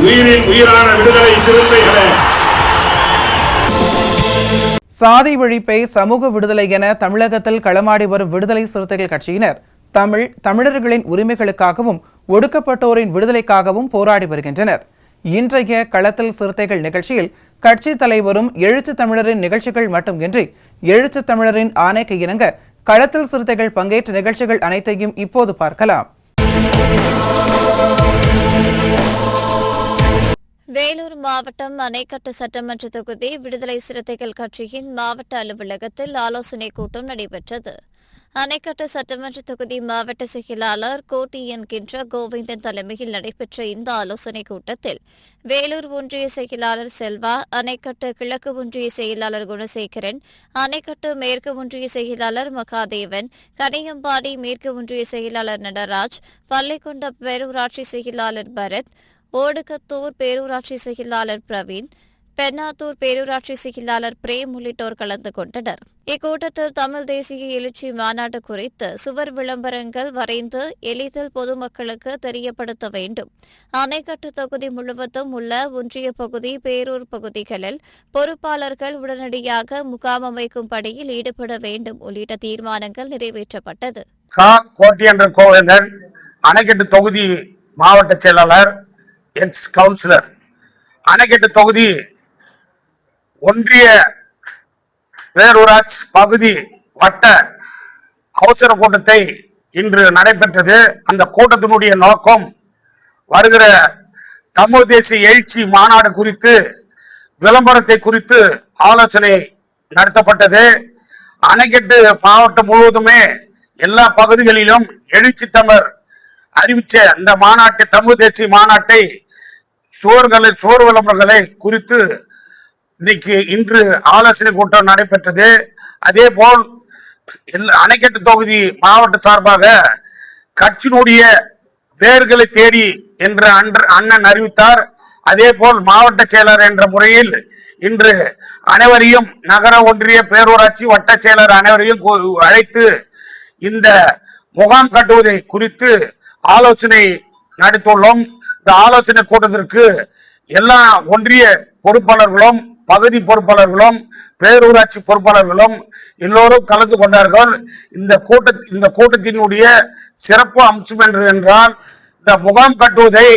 உயிரின் உயிரான விடுதலை சிறுத்தைகளே, சாதி ஒழிப்பை சமூக விடுதலை என தமிழகத்தில் களமாடி வரும் விடுதலை சிறுத்தைகள் கட்சியினர் தமிழர்களின் உரிமைகளுக்காகவும் ஒடுக்கப்பட்டோரின் விடுதலைக்காகவும் போராடி வருகின்றனர். இன்றைய களத்தில் சிறுத்தைகள் நிகழ்ச்சியில் கட்சி தலைவரும் எழுத்து தமிழரின் நிகழ்ச்சிகள் மட்டுமின்றி எழுத்து தமிழரின் ஆணைக்கு இணங்க களத்தில் சிறுத்தைகள் பங்கேற்ற நிகழ்ச்சிகள் அனைத்தையும் இப்போது பார்க்கலாம். வேலூர் மாவட்டம் அணைக்கட்டு சட்டமன்ற தொகுதி விடுதலை சிறுத்தைகள் கட்சியின் மாவட்ட அலுவலகத்தில் ஆலோசனைக் கூட்டம் நடைபெற்றது. அணைக்கட்டு சட்டமன்ற தொகுதி மாவட்ட செயலாளர் கோட்டி என்கின்ற கோவிந்தன் தலைமையில் நடைபெற்ற இந்த ஆலோசனைக் கூட்டத்தில் வேலூர் ஒன்றிய செயலாளர் செல்வா, அணைக்கட்டு கிழக்கு ஒன்றிய செயலாளர் குணசேகரன், அணைக்கட்டு மேற்கு ஒன்றிய செயலாளர் மகாதேவன், கனியம்பாடி மேற்கு ஒன்றிய செயலாளர் நடராஜ், பள்ளிக்கொண்ட பேரூராட்சி செயலாளர் பரத், ஓடுகத்தூர் பேரூராட்சி செயலாளர் பிரவீன், பெண்ணாத்தூர் பேரூராட்சி செயலாளர் பிரேம் உள்ளிட்டோர் கலந்து கொண்டனர். இக்கூட்டத்தில் தமிழ் தேசிய எழுச்சி மாநாடு குறித்து சுவர் விளம்பரங்கள் வரைந்து எளிதில் பொதுமக்களுக்கு தெரியப்படுத்த வேண்டும், அணைக்கட்டு தொகுதி முழுவதும் உள்ள ஒன்றிய பகுதி, பேரூர் பகுதிகளில் பொறுப்பாளர்கள் உடனடியாக முகாம் அமைக்கும் பணியில் ஈடுபட வேண்டும் உள்ளிட்ட தீர்மானங்கள் நிறைவேற்றப்பட்டது. அணைக்கட்டு தொகுதி மாவட்ட செயலாளர், எக்ஸ் கவுன்சிலர், அணைக்கட்டு தொகுதி ஒன்றிய பேரூராட்சி பகுதி வட்ட அவசர கூட்டத்தை இன்று நடைபெற்றது. அந்த கூட்டத்தினுடைய நோக்கம் வருகிற தமிழ் தேசிய எழுச்சி மாநாடு குறித்து விளம்பரத்தை குறித்து ஆலோசனை நடத்தப்பட்டது. அணைக்கட்டு மாவட்டம் முழுவதுமே எல்லா பகுதிகளிலும் எழுச்சி தமிழர் அறிவிச்ச இந்த மாநாட்டை, தமிழ் தேசிய மாநாட்டை சோறு விளம்பரங்களை குறித்து இன்று ஆலோசனை கூட்டம் நடைபெற்றது. அதே போல் அணைக்கட்டு தொகுதி மாவட்ட சார்பாக கட்சியினுடைய வேர்களை தேடி என்று அண்ணன் அறிவித்தார். அதே போல் மாவட்ட செயலர் என்ற முறையில் இன்று அனைவரையும் நகர ஒன்றிய பேரூராட்சி வட்ட செயலர் அனைவரையும் அழைத்து இந்த முகாம் கட்டுவதை குறித்து ஆலோசனை நடத்தியுள்ளோம். இந்த ஆலோசனை கூட்டத்திற்கு எல்லா ஒன்றிய பொறுப்பாளர்களும், பகுதி பொறுப்பாளர்களும், பேரூராட்சி பொறுப்பாளர்களும் எல்லோரும் கலந்து கொண்டார்கள். இந்த கூட்டத்தினுடைய சிறப்பு அம்சம் என்றால், இந்த முகாம் கட்டுவதை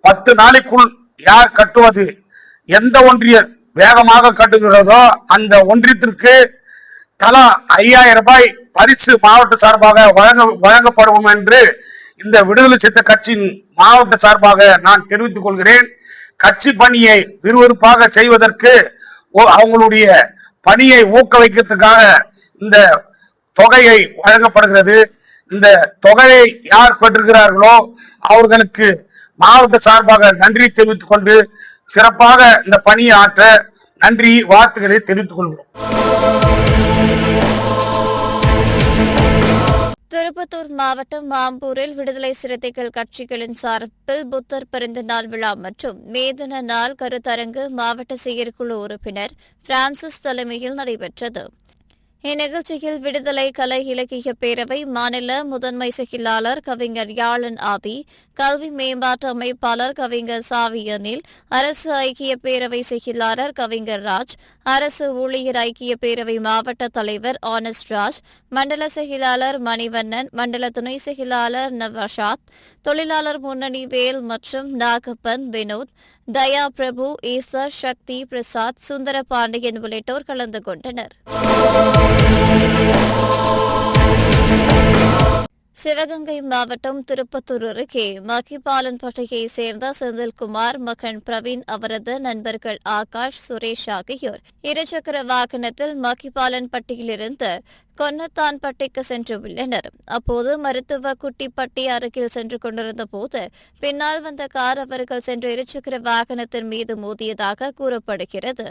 10 நாளைக்குள் யார் கட்டுவது, எந்த ஒன்றிய வேகமாக கட்டுகிறதோ அந்த ஒன்றியத்திற்கு தலா 5000 ரூபாய் பரிசு மாவட்ட சார்பாக வழங்கப்படும் என்று இந்த விடுதலை சிறுத்தை கட்சியின் மாவட்ட சார்பாக நான் தெரிவித்துக் கொள்கிறேன். கட்சி பணியை விறுவிறுப்பாக செய்வதற்கு, அவங்களுடைய பணியை ஊக்குவிக்கிறதுக்காக இந்த தொகையை வழங்கப்படுகிறது. இந்த தொகையை யார் பெற்றிருக்கிறார்களோ அவர்களுக்கு மாவட்ட சார்பாக நன்றி தெரிவித்துக் கொண்டு சிறப்பாக இந்த பணியை ஆற்ற நன்றி வாழ்த்துக்களை தெரிவித்துக் கொள்கிறோம். திருப்பத்தூர் மாவட்டம் மாம்பூரில் விடுதலை சிறுத்தைகள் கட்சிகளின் சார்பில் புத்தர் பிறந்த நாள் விழா மற்றும் மேதன நாள் கருத்தரங்கு மாவட்ட செயற்குழு உறுப்பினர் பிரான்சிஸ் தலைமையில் நடைபெற்றது. இந்நிகழ்ச்சியில் விடுதலை கலை இலக்கிய பேரவை மாநில முதன்மை செயலாளர் கவிஞர் யாழன் ஆதி, கல்வி மேம்பாட்டு அமைப்பாளர் கவிஞர் சாவி அனில், அரசு ஐக்கிய பேரவை செயலாளர் கவிஞர் ராஜ், அரசு ஊழியர் ஐக்கிய பேரவை மாவட்ட தலைவர் ஆனஸ்ட் ராஜ், மண்டல செயலாளர் மணிவண்ணன், மண்டல துணை செயலாளர் நவாஷாத், தொழிலாளர் முன்னணி வேல் மற்றும் நாகப்பன், வினோத், தயா பிரபு, ஈசர், சக்தி பிரசாத், சுந்தர பாண்டியன் உள்ளிட்டோர் கலந்து கொண்டனர். சிவகங்கை மாவட்டம் திருப்பத்தூர் அருகே மக்கிபாலன்பட்டியை சேர்ந்த செந்தில்குமார் மகன் பிரவீன் அவரது நண்பர்கள் ஆகாஷ் சுரேஷ் ஆகியோர் இருசக்கர வாகனத்தில் மக்கிபாலன்பட்டியிலிருந்து கொன்னத்தான்பட்டிக்கு சென்றுள்ளனர். அப்போது மருத்துவ குட்டிப்பட்டி அருகில் சென்று கொண்டிருந்த போது பின்னால் வந்த கார் அவர்கள் சென்ற இருசக்கர வாகனத்தின் மீது மோதியதாக கூறப்படுகிறது.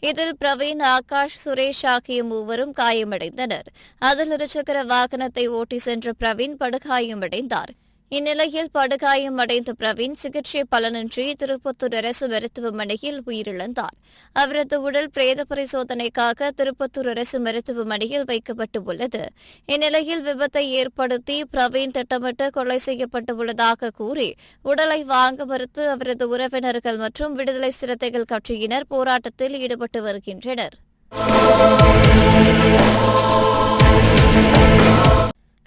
இதில் பிரவீன், ஆகாஷ், சுரேஷ் ஆகிய மூவரும் காயமடைந்தனர். அதில் இருசக்கர வாகனத்தை ஓட்டி சென்ற பிரவீன் படுகாயமடைந்தார். இந்நிலையில் படுகாயம் அடைந்த பிரவீன் சிகிச்சை பலனின்றி திருப்பத்தூர் அரசு மருத்துவமனையில் உயிரிழந்தார். அவரது உடல் பிரேத பரிசோதனைக்காக திருப்பத்தூர் அரசு மருத்துவமனையில் வைக்கப்பட்டுள்ளது. இந்நிலையில் விபத்தை ஏற்படுத்தி பிரவீன் திட்டமிட்டு கொலை செய்யப்பட்டுள்ளதாக கூறி உடலை வாங்க மறுத்து அவரது உறவினர்கள் மற்றும் விடுதலை சிறுத்தைகள் கட்சியினர் போராட்டத்தில் ஈடுபட்டு வருகின்றனர்.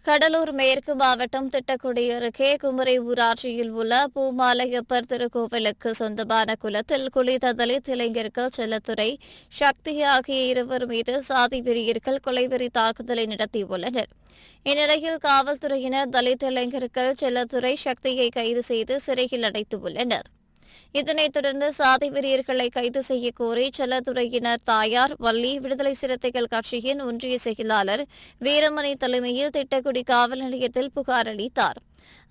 கடலூர் மேற்கு மாவட்டம் திட்டக்குடி அருகே குமரி ஊராட்சியில் உள்ள பூமாலையப்பர் திருக்கோவிலுக்கு சொந்தமான குளத்தில் குளித்த தலித் இளைஞர்கள் செல்லத்துறை, சக்தி ஆகிய இருவர் மீது சாதி வெறியர்கள் கொலைவெறி தாக்குதலை நடத்தியுள்ளனர். இந்நிலையில் காவல்துறையினர் தலித் இளைஞர்கள் செல்லத்துறை, சக்தியை கைது செய்து சிறையில் அடைத்துள்ளனர். இதனைத் தொடர்ந்து சாதி வெறியர்களை கைது செய்ய கோரி செல்லத்துறையினர் தாயார் வள்ளி, விடுதலை சிறுத்தைகள் கட்சியின் ஒன்றிய செயலாளர் வீரமணி தலைமையில் திட்டக்குடி காவல் நிலையத்தில் புகார் அளித்தார்.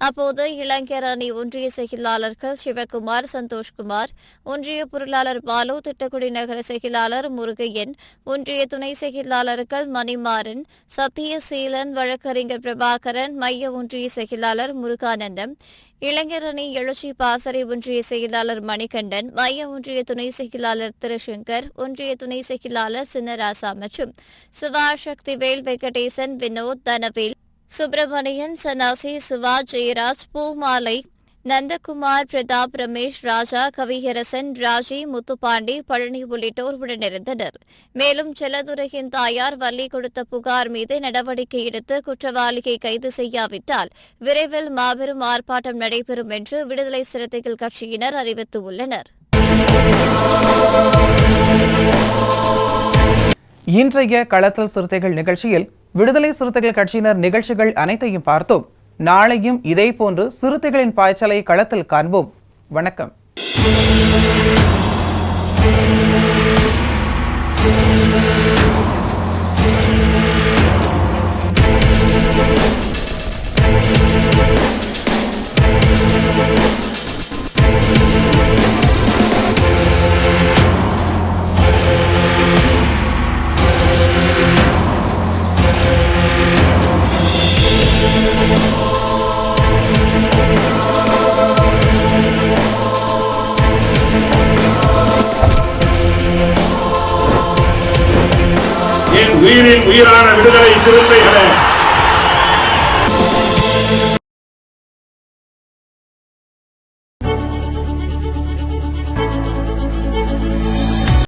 அப்போது இளைஞர் அணி ஒன்றிய செயலாளர்கள் சிவகுமார், சந்தோஷ்குமார், ஒன்றிய பொருளாளர் பாலு, திட்டக்குடி நகர செயலாளர் முருகையன், ஒன்றிய துணை செயலாளர்கள் மணிமாறன், சத்தியசீலன், வழக்கறிஞர் பிரபாகரன், மைய ஒன்றிய செயலாளர் முருகானந்தம், இளைஞர் அணி எழுச்சி பாசறை ஒன்றிய செயலாளர் மணிகண்டன், மைய ஒன்றிய துணை செயலாளர் திருசங்கர், ஒன்றிய துணை செயலாளர் சின்னராசா மற்றும் சிவாசக்திவேல், வெங்கடேசன், வினோத், தனவேல், சுப்பிரமணியன், சன்னாசி, சிவா, ஜெயராஜ், பூமாலை, நந்தகுமார், பிரதாப், ரமேஷ், ராஜா, கவியரசன், ராஜி, முத்துப்பாண்டி, பழனி உள்ளிட்டோர் உடனிருந்தனர். மேலும் செல்லதுரையின் தாயார் வள்ளி கொடுத்த புகார் மீது நடவடிக்கை எடுத்து குற்றவாளியை கைது செய்யாவிட்டால் விரைவில் மாபெரும் ஆர்ப்பாட்டம் நடைபெறும் என்று விடுதலை சிறுத்தைகள் கட்சியினர் அறிவித்துள்ளனர். இன்றைய களத்தல் சிறுத்தைகள் நிகழ்ச்சியில் விடுதலை சிறுத்தைகள் கட்சியினர் நிகழ்ச்சிகள் அனைத்தையும் பார்த்தோம். நாளையும் இதேபோன்று சிறுத்தைகளின் பாய்ச்சலை களத்தில் காண்போம். வணக்கம். உயிரின் உயிரான விடுதலை சிறுத்தைகள்